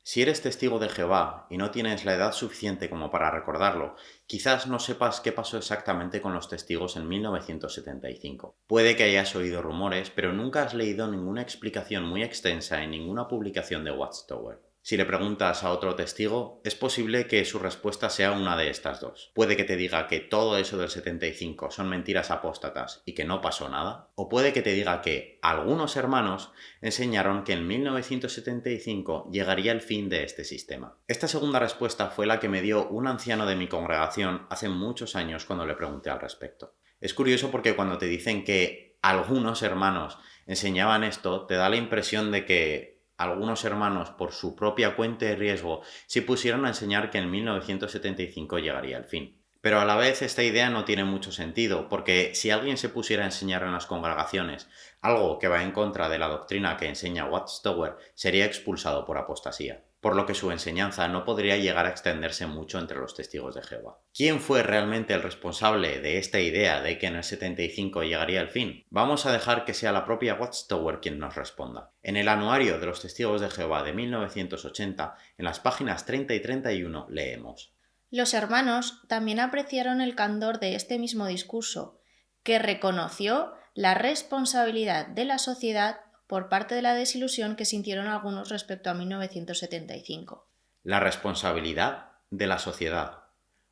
Si eres testigo de Jehová y no tienes la edad suficiente como para recordarlo, quizás no sepas qué pasó exactamente con los testigos en 1975. Puede que hayas oído rumores, pero nunca has leído ninguna explicación muy extensa en ninguna publicación de Watchtower. Si le preguntas a otro testigo, es posible que su respuesta sea una de estas dos. Puede que te diga que todo eso del 75 son mentiras apóstatas y que no pasó nada, o puede que te diga que algunos hermanos enseñaron que en 1975 llegaría el fin de este sistema. Esta segunda respuesta fue la que me dio un anciano de mi congregación hace muchos años cuando le pregunté al respecto. Es curioso porque cuando te dicen que algunos hermanos enseñaban esto, te da la impresión de que algunos hermanos, por su propia cuenta y riesgo, se pusieron a enseñar que en 1975 llegaría el fin. Pero a la vez esta idea no tiene mucho sentido, porque si alguien se pusiera a enseñar en las congregaciones algo que va en contra de la doctrina que enseña Watchtower, sería expulsado por apostasía, por lo que su enseñanza no podría llegar a extenderse mucho entre los testigos de Jehová. ¿Quién fue realmente el responsable de esta idea de que en el 75 llegaría el fin? Vamos a dejar que sea la propia Watchtower quien nos responda. En el Anuario de los Testigos de Jehová de 1980, en las páginas 30 y 31, leemos: Los hermanos también apreciaron el candor de este mismo discurso, que reconoció la responsabilidad de la sociedad por parte de la desilusión que sintieron algunos respecto a 1975. La responsabilidad de la sociedad.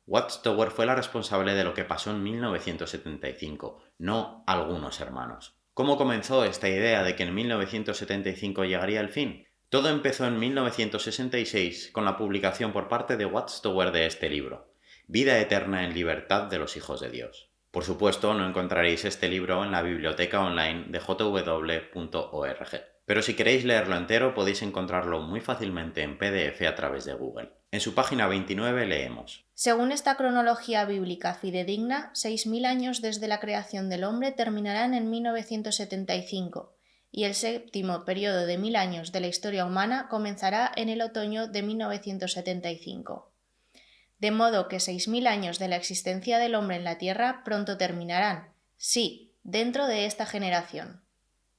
Watchtower fue la responsable de lo que pasó en 1975, no algunos hermanos. ¿Cómo comenzó esta idea de que en 1975 llegaría el fin? Todo empezó en 1966 con la publicación por parte de Watchtower de este libro, Vida Eterna en Libertad de los Hijos de Dios. Por supuesto, no encontraréis este libro en la biblioteca online de jw.org. Pero si queréis leerlo entero podéis encontrarlo muy fácilmente en PDF a través de Google. En su página 29 leemos: Según esta cronología bíblica fidedigna, 6.000 años desde la creación del hombre terminarán en 1975 y el séptimo periodo de 1.000 años de la historia humana comenzará en el otoño de 1975. De modo que 6.000 años de la existencia del hombre en la Tierra pronto terminarán, sí, dentro de esta generación.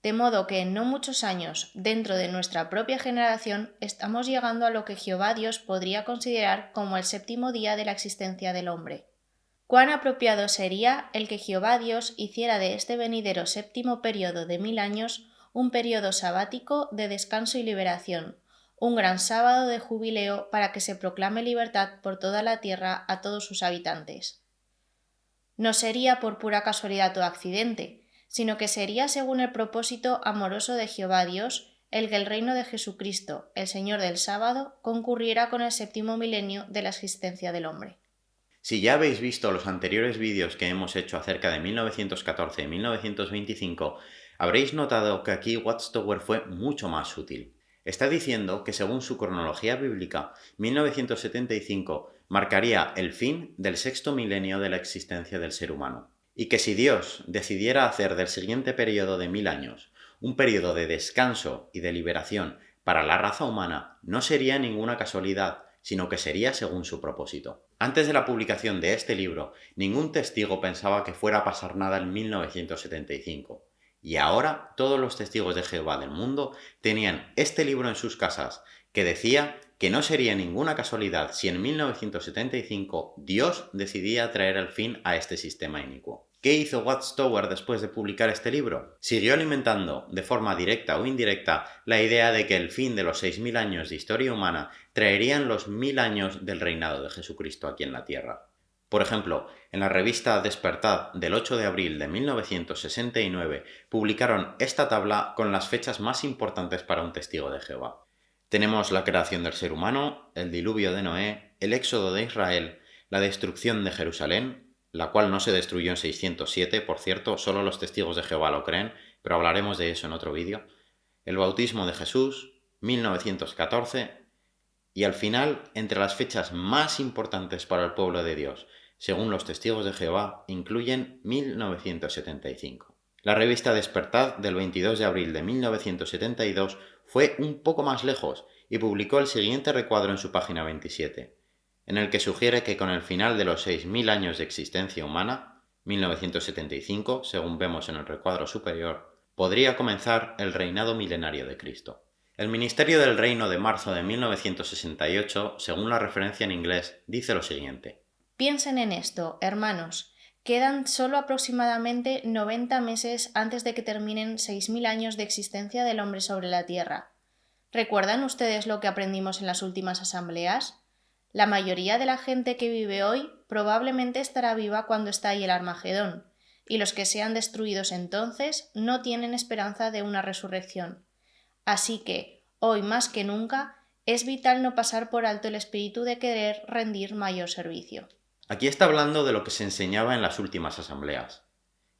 De modo que en no muchos años, dentro de nuestra propia generación, estamos llegando a lo que Jehová Dios podría considerar como el séptimo día de la existencia del hombre. Cuán apropiado sería el que Jehová Dios hiciera de este venidero séptimo periodo de 1.000 años un periodo sabático de descanso y liberación, un gran sábado de jubileo para que se proclame libertad por toda la tierra a todos sus habitantes. No sería por pura casualidad o accidente, sino que sería según el propósito amoroso de Jehová Dios, el que el reino de Jesucristo, el Señor del sábado, concurriera con el séptimo milenio de la existencia del hombre. Si ya habéis visto los anteriores vídeos que hemos hecho acerca de 1914 y 1925, habréis notado que aquí Watchtower fue mucho más sutil. Está diciendo que según su cronología bíblica, 1975 marcaría el fin del sexto milenio de la existencia del ser humano, y que si Dios decidiera hacer del siguiente periodo de 1000 años un periodo de descanso y de liberación para la raza humana, no sería ninguna casualidad, sino que sería según su propósito. Antes de la publicación de este libro, ningún testigo pensaba que fuera a pasar nada en 1975. Y ahora todos los testigos de Jehová del mundo tenían este libro en sus casas, que decía que no sería ninguna casualidad si en 1975 Dios decidía traer el fin a este sistema inicuo. ¿Qué hizo Watchtower después de publicar este libro? Siguió alimentando, de forma directa o indirecta, la idea de que el fin de los 6000 años de historia humana traerían los 1000 años del reinado de Jesucristo aquí en la tierra. Por ejemplo, en la revista Despertad del 8 de abril de 1969 publicaron esta tabla con las fechas más importantes para un testigo de Jehová. Tenemos la creación del ser humano, el diluvio de Noé, el éxodo de Israel, la destrucción de Jerusalén, la cual no se destruyó en 607, por cierto, solo los testigos de Jehová lo creen, pero hablaremos de eso en otro vídeo, el bautismo de Jesús, 1914, y al final, entre las fechas más importantes para el pueblo de Dios, según los testigos de Jehová, incluyen 1975. La revista Despertad del 22 de abril de 1972 fue un poco más lejos y publicó el siguiente recuadro en su página 27, en el que sugiere que con el final de los 6000 años de existencia humana, 1975, según vemos en el recuadro superior, podría comenzar el reinado milenario de Cristo. El Ministerio del Reino de marzo de 1968, según la referencia en inglés, dice lo siguiente. Piensen en esto, hermanos. Quedan solo aproximadamente 90 meses antes de que terminen 6.000 años de existencia del hombre sobre la Tierra. ¿Recuerdan ustedes lo que aprendimos en las últimas asambleas? La mayoría de la gente que vive hoy probablemente estará viva cuando estalle el Armagedón, y los que sean destruidos entonces no tienen esperanza de una resurrección. Así que, hoy más que nunca, es vital no pasar por alto el espíritu de querer rendir mayor servicio. Aquí está hablando de lo que se enseñaba en las últimas asambleas.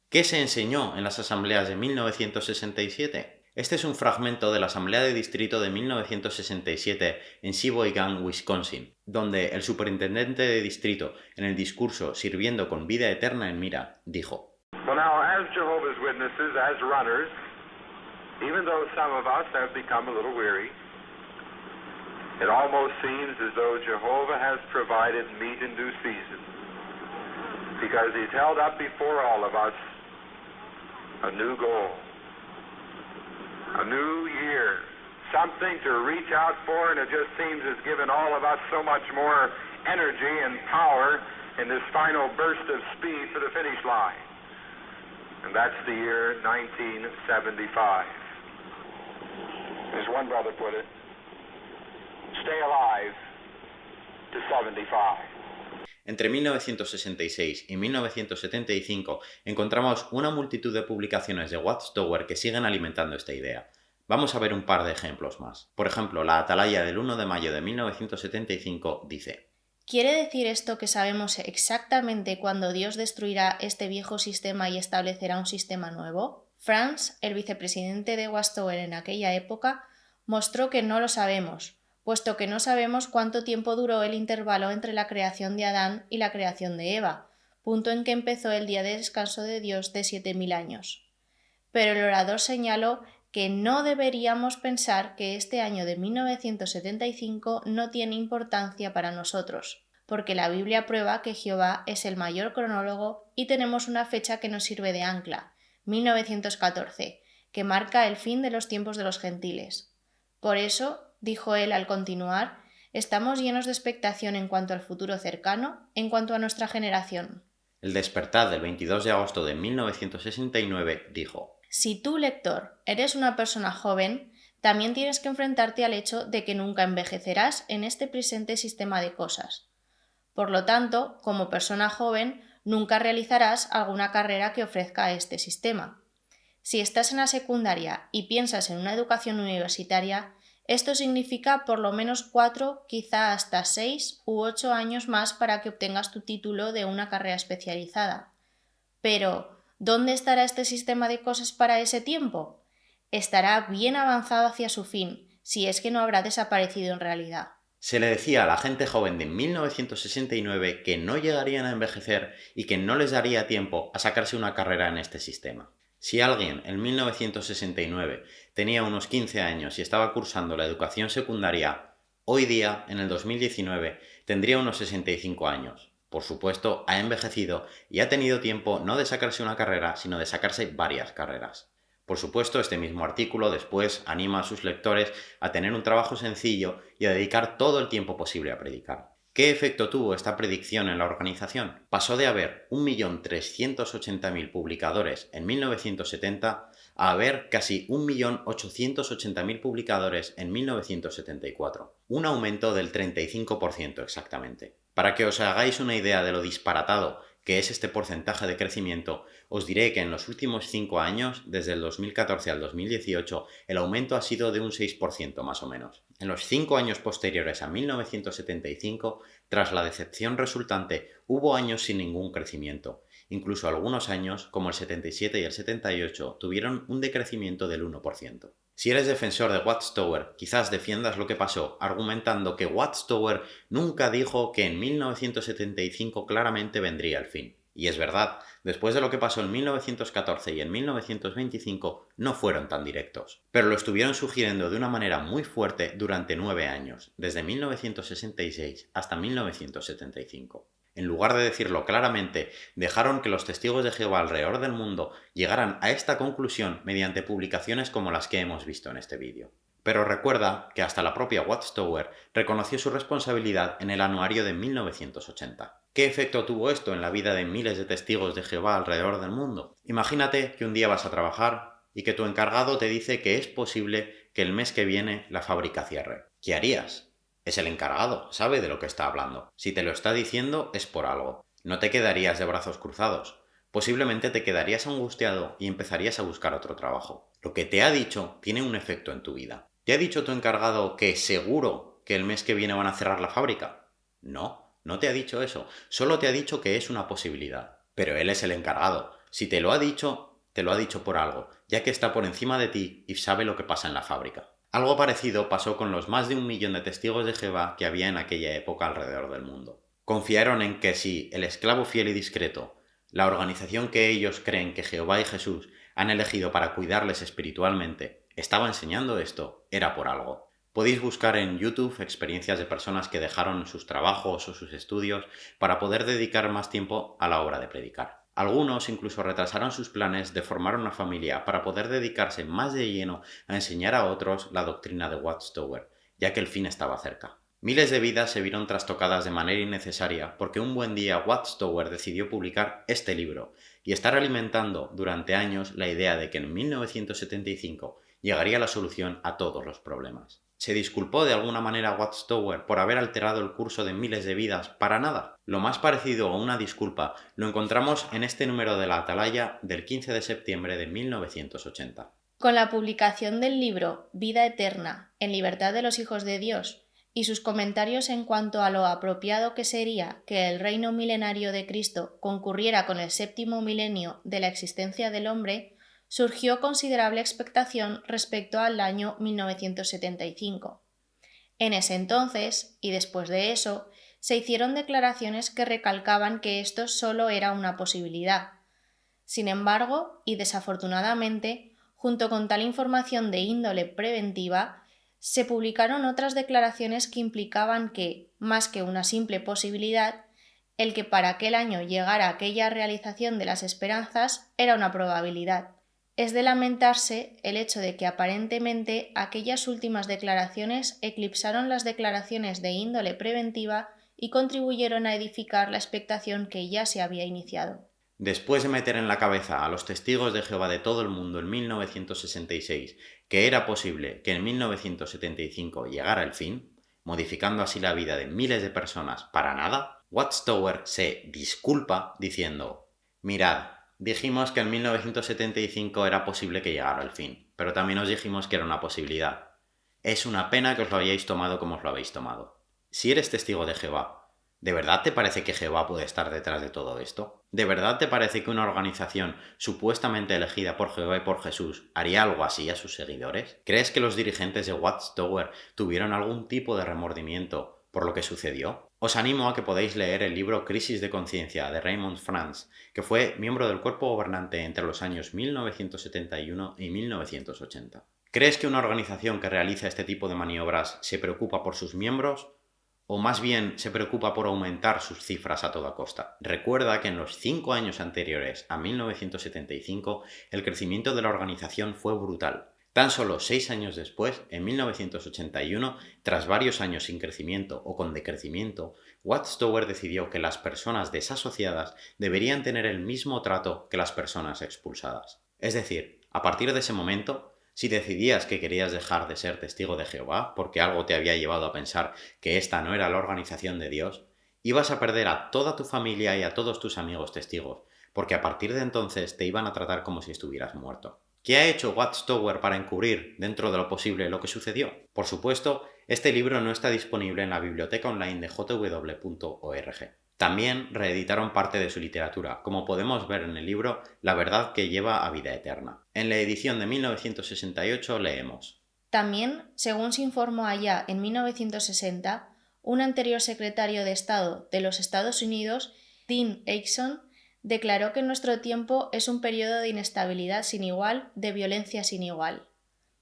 ¿Qué se enseñó en las asambleas de 1967? Este es un fragmento de la Asamblea de Distrito de 1967 en Sheboygan, Wisconsin, donde el superintendente de distrito, en el discurso Sirviendo con vida eterna en mira, dijo: Well, now, as Jehovah's Witnesses, as runners, even though some of us have become a little weary, it almost seems as though Jehovah has provided meat in due season, because He's held up before all of us a new goal, a new year, something to reach out for, and it just seems it's given all of us so much more energy and power in this final burst of speed for the finish line. And that's the year 1975. As one brother put it, stay alive to 75. Entre 1966 y 1975 encontramos una multitud de publicaciones de Watchtower que siguen alimentando esta idea. Vamos a ver un par de ejemplos más. Por ejemplo, la Atalaya del 1 de mayo de 1975 dice: ¿Quiere decir esto que sabemos exactamente cuándo Dios destruirá este viejo sistema y establecerá un sistema nuevo? Franz, el vicepresidente de Watchtower en aquella época, mostró que no lo sabemos, puesto que no sabemos cuánto tiempo duró el intervalo entre la creación de Adán y la creación de Eva, punto en que empezó el día de descanso de Dios de 7.000 años. Pero el orador señaló que no deberíamos pensar que este año de 1975 no tiene importancia para nosotros, porque la Biblia prueba que Jehová es el mayor cronólogo y tenemos una fecha que nos sirve de ancla, 1914, que marca el fin de los tiempos de los gentiles. Por eso, dijo él al continuar, estamos llenos de expectación en cuanto al futuro cercano, en cuanto a nuestra generación. El Despertar del 22 de agosto de 1969 dijo: Si tú, lector, eres una persona joven, también tienes que enfrentarte al hecho de que nunca envejecerás en este presente sistema de cosas. Por lo tanto, como persona joven, nunca realizarás alguna carrera que ofrezca este sistema. Si estás en la secundaria y piensas en una educación universitaria, esto significa por lo menos 4, quizá hasta 6 u 8 años más para que obtengas tu título de una carrera especializada. Pero, ¿dónde estará este sistema de cosas para ese tiempo? Estará bien avanzado hacia su fin, si es que no habrá desaparecido en realidad. Se le decía a la gente joven de 1969 que no llegarían a envejecer y que no les daría tiempo a sacarse una carrera en este sistema. Si alguien en 1969 tenía unos 15 años y estaba cursando la educación secundaria, hoy día, en el 2019, tendría unos 65 años. Por supuesto, ha envejecido y ha tenido tiempo no de sacarse una carrera, sino de sacarse varias carreras. Por supuesto, este mismo artículo después anima a sus lectores a tener un trabajo sencillo y a dedicar todo el tiempo posible a predicar. ¿Qué efecto tuvo esta predicción en la organización? Pasó de haber 1.380.000 publicadores en 1970 a haber casi 1.880.000 publicadores en 1974. Un aumento del 35% exactamente. Para que os hagáis una idea de lo disparatado que es este porcentaje de crecimiento, os diré que en los últimos 5 años, desde el 2014 al 2018, el aumento ha sido de un 6% más o menos. En los 5 años posteriores a 1975, tras la decepción resultante, hubo años sin ningún crecimiento. Incluso algunos años, como el 77 y el 78, tuvieron un decrecimiento del 1%. Si eres defensor de Watchtower, quizás defiendas lo que pasó, argumentando que Watchtower nunca dijo que en 1975 claramente vendría el fin. Y es verdad, después de lo que pasó en 1914 y en 1925 no fueron tan directos. Pero lo estuvieron sugiriendo de una manera muy fuerte durante 9 años, desde 1966 hasta 1975. En lugar de decirlo claramente, dejaron que los testigos de Jehová alrededor del mundo llegaran a esta conclusión mediante publicaciones como las que hemos visto en este vídeo. Pero recuerda que hasta la propia Watchtower reconoció su responsabilidad en el anuario de 1980. ¿Qué efecto tuvo esto en la vida de miles de testigos de Jehová alrededor del mundo? Imagínate que un día vas a trabajar y que tu encargado te dice que es posible que el mes que viene la fábrica cierre. ¿Qué harías? Es el encargado, sabe de lo que está hablando. Si te lo está diciendo es por algo. No te quedarías de brazos cruzados. Posiblemente te quedarías angustiado y empezarías a buscar otro trabajo. Lo que te ha dicho tiene un efecto en tu vida. ¿Te ha dicho tu encargado que seguro que el mes que viene van a cerrar la fábrica? No, no te ha dicho eso. Solo te ha dicho que es una posibilidad. Pero él es el encargado. Si te lo ha dicho por algo, ya que está por encima de ti y sabe lo que pasa en la fábrica. Algo parecido pasó con los más de 1 millón de testigos de Jehová que había en aquella época alrededor del mundo. Confiaron en que si el esclavo fiel y discreto, la organización que ellos creen que Jehová y Jesús han elegido para cuidarles espiritualmente, estaba enseñando esto, era por algo. Podéis buscar en YouTube experiencias de personas que dejaron sus trabajos o sus estudios para poder dedicar más tiempo a la obra de predicar. Algunos incluso retrasaron sus planes de formar una familia para poder dedicarse más de lleno a enseñar a otros la doctrina de Watchtower, ya que el fin estaba cerca. Miles de vidas se vieron trastocadas de manera innecesaria porque un buen día Watchtower decidió publicar este libro y estar alimentando durante años la idea de que en 1975 llegaría la solución a todos los problemas. ¿Se disculpó de alguna manera Watchtower por haber alterado el curso de miles de vidas para nada? Lo más parecido a una disculpa lo encontramos en este número de la Atalaya del 15 de septiembre de 1980. Con la publicación del libro Vida Eterna, en libertad de los hijos de Dios, y sus comentarios en cuanto a lo apropiado que sería que el reino milenario de Cristo concurriera con el 7º milenio de la existencia del hombre, surgió considerable expectación respecto al año 1975. En ese entonces, y después de eso, se hicieron declaraciones que recalcaban que esto solo era una posibilidad. Sin embargo, y desafortunadamente, junto con tal información de índole preventiva, se publicaron otras declaraciones que implicaban que, más que una simple posibilidad, el que para aquel año llegara aquella realización de las esperanzas era una probabilidad. Es de lamentarse el hecho de que aparentemente aquellas últimas declaraciones eclipsaron las declaraciones de índole preventiva y contribuyeron a edificar la expectación que ya se había iniciado. Después de meter en la cabeza a los testigos de Jehová de todo el mundo en 1966 que era posible que en 1975 llegara el fin, modificando así la vida de miles de personas para nada, Watchtower se disculpa diciendo: mirad, dijimos que en 1975 era posible que llegara el fin, pero también os dijimos que era una posibilidad. Es una pena que os lo hayáis tomado como os lo habéis tomado. Si eres testigo de Jehová, ¿de verdad te parece que Jehová puede estar detrás de todo esto? ¿De verdad te parece que una organización supuestamente elegida por Jehová y por Jesús haría algo así a sus seguidores? ¿Crees que los dirigentes de Watchtower tuvieron algún tipo de remordimiento por lo que sucedió? Os animo a que podáis leer el libro Crisis de Conciencia de Raymond Franz, que fue miembro del cuerpo gobernante entre los años 1971 y 1980. ¿Crees que una organización que realiza este tipo de maniobras se preocupa por sus miembros? ¿O más bien se preocupa por aumentar sus cifras a toda costa? Recuerda que en los 5 años anteriores a 1975 el crecimiento de la organización fue brutal. Tan solo 6 años después, en 1981, tras varios años sin crecimiento o con decrecimiento, Watchtower decidió que las personas desasociadas deberían tener el mismo trato que las personas expulsadas. Es decir, a partir de ese momento, si decidías que querías dejar de ser testigo de Jehová porque algo te había llevado a pensar que esta no era la organización de Dios, ibas a perder a toda tu familia y a todos tus amigos testigos, porque a partir de entonces te iban a tratar como si estuvieras muerto. ¿Qué ha hecho Watchtower para encubrir, dentro de lo posible, lo que sucedió? Por supuesto, este libro no está disponible en la biblioteca online de jw.org. También reeditaron parte de su literatura, como podemos ver en el libro La verdad que lleva a vida eterna. En la edición de 1968 leemos: También, según se informó allá en 1960, un anterior secretario de Estado de los Estados Unidos, Dean Acheson, declaró que nuestro tiempo es un periodo de inestabilidad sin igual, de violencia sin igual.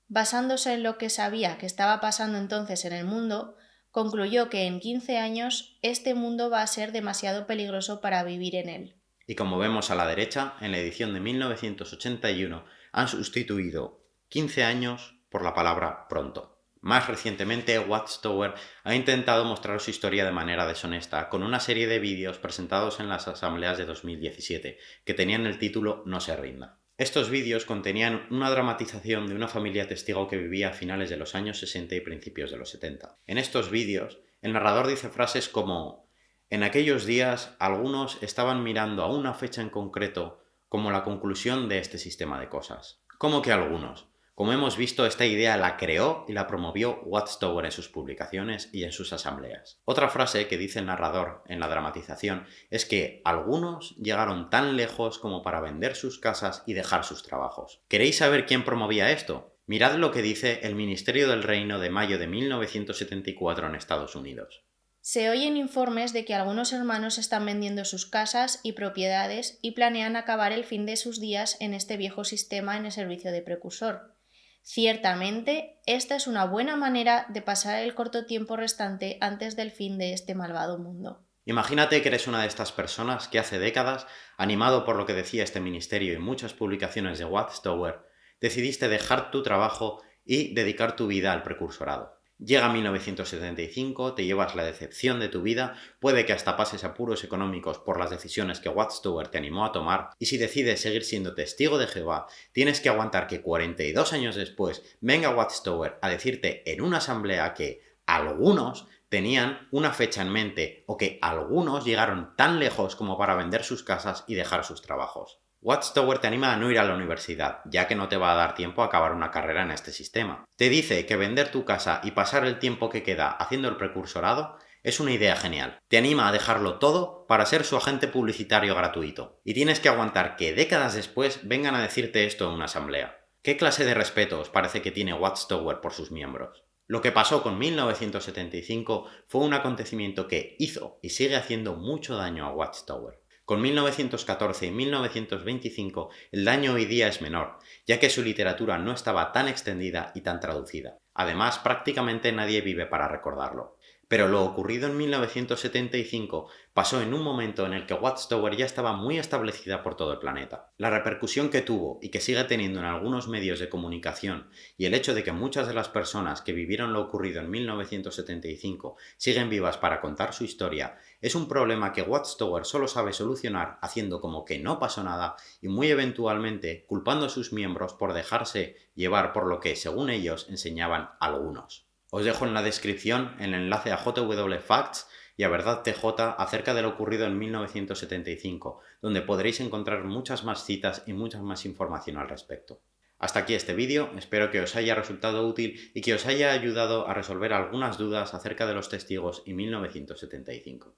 Basándose en lo que sabía que estaba pasando entonces en el mundo, concluyó que en 15 años este mundo va a ser demasiado peligroso para vivir en él. Y como vemos a la derecha, en la edición de 1981 han sustituido 15 años por la palabra pronto. Más recientemente, Watchtower ha intentado mostrar su historia de manera deshonesta con una serie de vídeos presentados en las asambleas de 2017, que tenían el título No se rinda. Estos vídeos contenían una dramatización de una familia testigo que vivía a finales de los años 60 y principios de los 70. En estos vídeos, el narrador dice frases como: en aquellos días, algunos estaban mirando a una fecha en concreto como la conclusión de este sistema de cosas. ¿Cómo que algunos? Como hemos visto, esta idea la creó y la promovió Watchtower en sus publicaciones y en sus asambleas. Otra frase que dice el narrador en la dramatización es que algunos llegaron tan lejos como para vender sus casas y dejar sus trabajos. ¿Queréis saber quién promovía esto? Mirad lo que dice el Ministerio del Reino de mayo de 1974 en Estados Unidos. Se oyen informes de que algunos hermanos están vendiendo sus casas y propiedades y planean acabar el fin de sus días en este viejo sistema en el servicio de precursor. Ciertamente, esta es una buena manera de pasar el corto tiempo restante antes del fin de este malvado mundo. Imagínate que eres una de estas personas que hace décadas, animado por lo que decía este ministerio y muchas publicaciones de Watchtower, decidiste dejar tu trabajo y dedicar tu vida al precursorado. Llega 1975, te llevas la decepción de tu vida, puede que hasta pases apuros económicos por las decisiones que Watchtower te animó a tomar, y si decides seguir siendo testigo de Jehová, tienes que aguantar que 42 años después venga Watchtower a decirte en una asamblea que algunos tenían una fecha en mente o que algunos llegaron tan lejos como para vender sus casas y dejar sus trabajos. Watchtower te anima a no ir a la universidad, ya que no te va a dar tiempo a acabar una carrera en este sistema. Te dice que vender tu casa y pasar el tiempo que queda haciendo el precursorado es una idea genial. Te anima a dejarlo todo para ser su agente publicitario gratuito. Y tienes que aguantar que décadas después vengan a decirte esto en una asamblea. ¿Qué clase de respeto os parece que tiene Watchtower por sus miembros? Lo que pasó con 1975 fue un acontecimiento que hizo y sigue haciendo mucho daño a Watchtower. Con 1914 y 1925 el daño hoy día es menor, ya que su literatura no estaba tan extendida y tan traducida. Además, prácticamente nadie vive para recordarlo. Pero lo ocurrido en 1975 pasó en un momento en el que Watchtower ya estaba muy establecida por todo el planeta. La repercusión que tuvo y que sigue teniendo en algunos medios de comunicación y el hecho de que muchas de las personas que vivieron lo ocurrido en 1975 siguen vivas para contar su historia es un problema que Watchtower solo sabe solucionar haciendo como que no pasó nada y muy eventualmente culpando a sus miembros por dejarse llevar por lo que, según ellos, enseñaban algunos. Os dejo en la descripción el enlace a JW Facts y a Verdad TJ acerca de lo ocurrido en 1975, donde podréis encontrar muchas más citas y mucha más información al respecto. Hasta aquí este vídeo, espero que os haya resultado útil y que os haya ayudado a resolver algunas dudas acerca de los testigos y 1975.